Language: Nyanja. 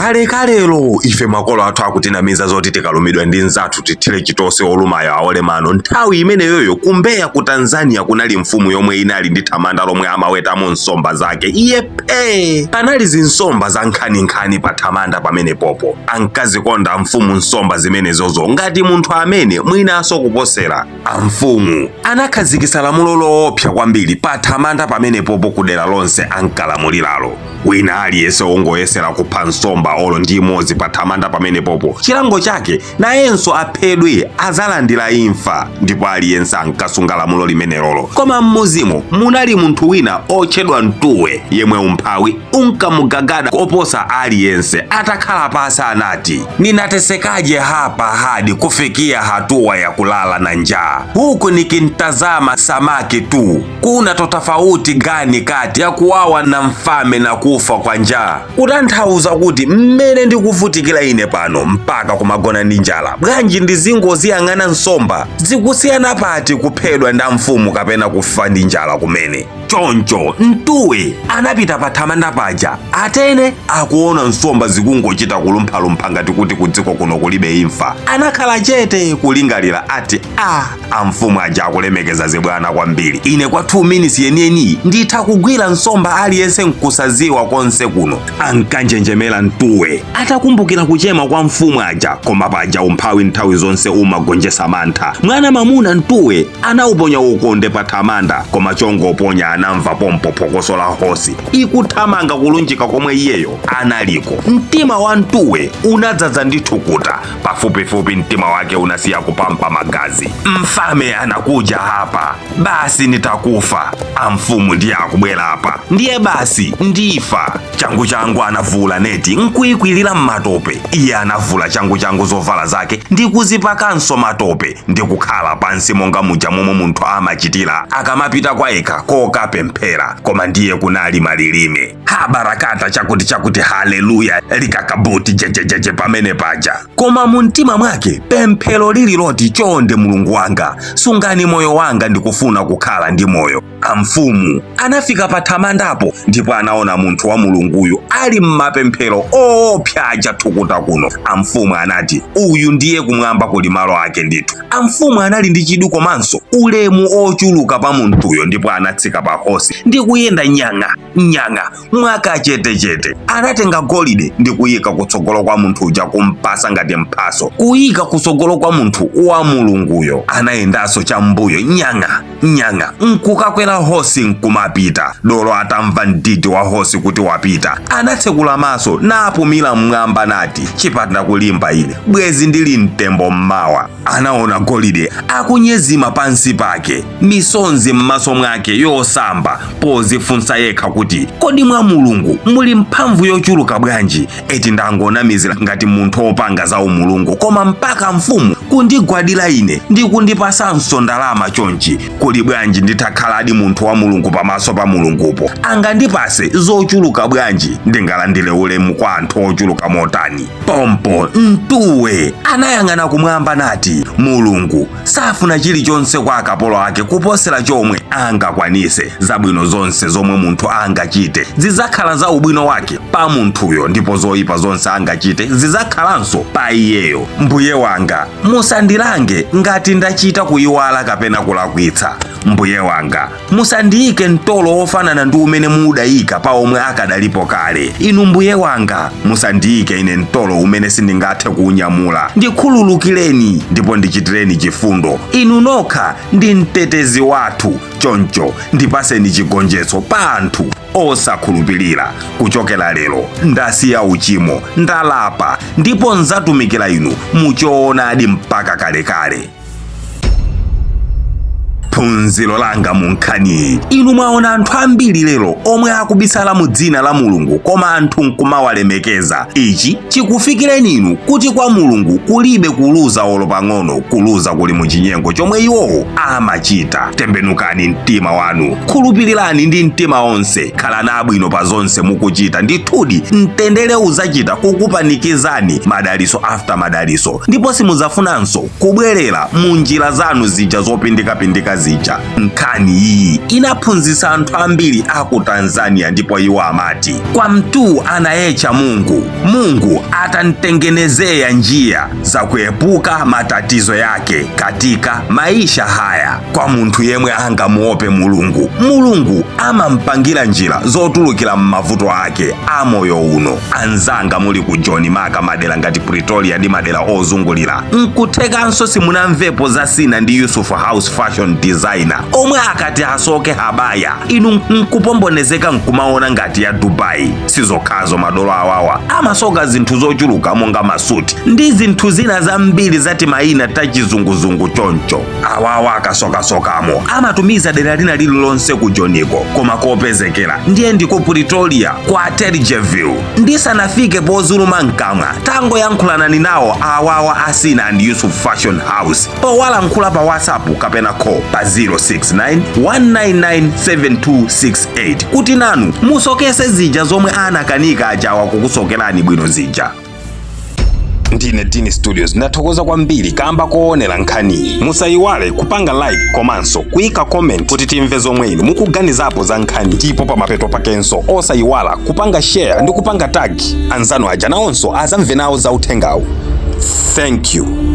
Kalelo ife makolo athu akutinamiza zoti tikalumidwa ndi nzathu tithire chitose olumayo aolemano. Nthawi imeneyoyo kumbeya ku Tanzania kunali mfumu yomwe inali ndi thamanda lomwe amawetamo nsomba zake. Iye panali zinsomba za nkhaninkhani pa thamanda pamene popo. Ankazikonda mfumu nsomba zimenezozo ngati munthu amene mwinaso kuposera. Amfumu anakhazikitsa lamulo loopsa kwambiri pa thamanda pamene popo kudera lonse ankalamuliralo. Wina aliyense wongoyesera kupha nsomba olo ndi imodzi pa thamanda pamene popo, chilango chake nayenso aphedwe azalandira imfa. Ndipo aliyense ankasunga lamulo limenelolo. Koma mmuzimo munali munthu wina otchedwa Ntuwe, yemwe umphawi unkamugagada koposa aliyense. Atakhala pasi anati, ninatesekaje hapa hadi kufikia hatua ya kulala na njaa? Huku nikimtazama samaki tu. Kuna tofauti gani kati ya kuwawa na mfalme na kufa kwa njaa? Kutanthauza kuti mmene ndikuvutikira ine pano mpaka kumagona ndi njala, bwanji ndizingoziyang'ana nsomba? Zikusiyana pati kuphedwa nda mfumu kapena kufa ndi njala kumene? Choncho Ntuwe anapita pa thamanda paja atene akuona nsomba zikungochita kulumphalumpha ngati kuti kudziko kuno kulibe imfa. Anakhala chete kulingalira ati amfumu aja akulemekeza zibwana kwambiri. Ine kwa 2 minutes yeniyeni nditha kugwira nsomba aliyense nkusaziwa konse kuno. Ankanjenjemera Ntuwe atakumbukira kuchema kwa mfumu aja, koma paja umphawi nthawi zonse umagonjesa mantha. Mwana mamuna Ntuwe anauponya ukonde pa thamanda, koma chongoponya anamva pompo phokoso la hosi ikuthamanga kulunjika komwe iyeyo analiko. Mtima wa Ntuwe unadzaza ndi thukuta, pafupifupi mtima wake unasiya kupampa magazi. Mfalme anakuja hapa, basi nitakufa. Amfumu ndiye akubwera hapa, ndiye basi ndifa. Changu anavula neti nkuikwilira mmatope. Iye anavula changu zovala zake ndi kuzipakanso matope ndi kukhala pansi monga muja momwe munthu amachitira akamapita kwa eka kokapemphera. Koma ndiye kunali malilime habarakata chakuti haleluya likakabuti jejejeje pamene paja. Koma mu mtima mwake pemphero lililoti, chonde Mulungu wanga sungani moyo wanga ndikufuna kukhala ndi moyo. Amfumu anafika pa thamandapo ndipo anaona munthu wa Mulunguyu ali mmapemphero opsa aja thukuta kuno. Amfumu anati, uyu ndiye kumwamba kuli malo ake ndithu. Amfumu anali ndi chidu komanso ulemu ochuluka pa munthuyo, ndipo anatsika pa hosi ndi kuyenda nyang'a mwaka chetechete. Anatenga golide ndi kuyika kutsogolo kwa munthu uja kumpasa ngati mphaso, kuyika kutsogolo kwa munthu wa Mulunguyo. Anayendanso chambuyo nyang'a nkukakwera hosi nkumapita. Dolo atamva mdidi wa hosi kuti wapita, anatsekula maso napumira mmwamba nati, chipanda kulimba ine bwezi ndili mtembo mmawa. Anaona golide akunyezima pansi pake, misonzi m'maso mwake yosamba, pozifunsa yekha kuti kodi mwa Mulungu muli mphamvu yochuluka bwanji eti ndangonamizira ngati munthu opanga za umulungu, koma mpaka mfumu kundigwadira ine ndi kundipasanso ndalama chonchi? Kuli bwanji nditakhaladi munthu wa Mulungu pamaso pa Mulungupo? Angandipase zochuluka bwanji ndingalandire ulemu kwa anthu ochuluka motani? Pompo Ntuwe anayang'ana kumwamba nati, Mulungu safuna chilichonse kwa akapolo ake kuposera chomwe angakwanise. Zabwino zonse zomwe munthu angachite zizakhala za ubwino wake pa munthuyo, ndipo zoyipa zonse angachite zizakhalanso pa iyeyo. Mbuye wanga musandilange ngati ndachita kuyiwala kapena kulakwitsa. Mbuye wanga musandiyike mtolo ofanana ndi umene mudayika pa omwe akadalipo kale. Inu Mbuye wanga musandiyike ine mtolo umene sindingathe kuunyamula. Ndikhululukireni ndipo ndichitireni chifundo. Inu nokha ndi mtetezi wathu, choncho ndipaseni chigonjetso pa anthu osakhulupirira. Kuchokera lero ndasiya uchimo, ndalapa, ndipo nzatumikira inu muchoonadi mpaka kalekale. Phunziro langa munkhani. Inu mwaona anthu ambiri lero omwe akubisala mu dzina la Mulungu koma anthu nkumawalemekeza. Ichi chikufikireni inu kuti kwa Mulungu kulibe kuluza olo pang'ono, kuluza kuli mu chinyengo chomwe iwowo amachita. Tembenukani mtima wanu, khulupirirani ndi mtima onse, khalani abwino pa zonse mukuchita. Ndithudi mtendere uzachita kukupanikizani madaliso after madaliso, ndipo simudzafunanso kubwerera mu njira zanu zija zopindikapindika zija. Nkhani iyi inaphunzitsa anthu ambiri aku Tanzania ndipo iwo amati kwa mtu anayecha Mungu atanitengenezea njia za kuepuka matatizo yake katika maisha haya. Kwa munthu yemwe angamuope Mulungu amampangira njira zotulukira m'mavuto ake amoyo uno. Anzanga muli ku John Maka madera ngati Pretoria ndi madera ozungulira, nkuthekanso simunamvepo za Sina ndi Yusuf House fashion designer omwe akati asoke habaya inu nkupombonezeka nkumaona ngati ya Dubai. Sizokhazo madolo awawa amasoka zinthu zochuluka monga masuti ndi zinthu zina zambiri zati mayina tachizunguzungu choncho. Awawa akasokasokamo amatumiza dera lina lililonse ku Joniko, koma kopezekera ndiye ndiko Pretoria kwa Terryville. Ndisanafike pozuluma nkamwa tango yankhulanani nawo awawa a Sina and Yusuf Fashion House powalankhula pa WhatsApp kapena call pa 069 199 7268 kuti nanu musokese zija zomwe anakanika ajawa kukusokerani bwino zija. Ndine Dini Studios ndathokoza kwambiri kamba koonera nkhani. Musayiwale kupanga like komanso kuyika comment kuti timve zomwe inu mukuganizapo za nkhani, ndipo pa mapeto pakenso osayiwala kupanga share ndi kupanga tag anzanu aja nawonso azamve nawo za uthengawu. Thank you.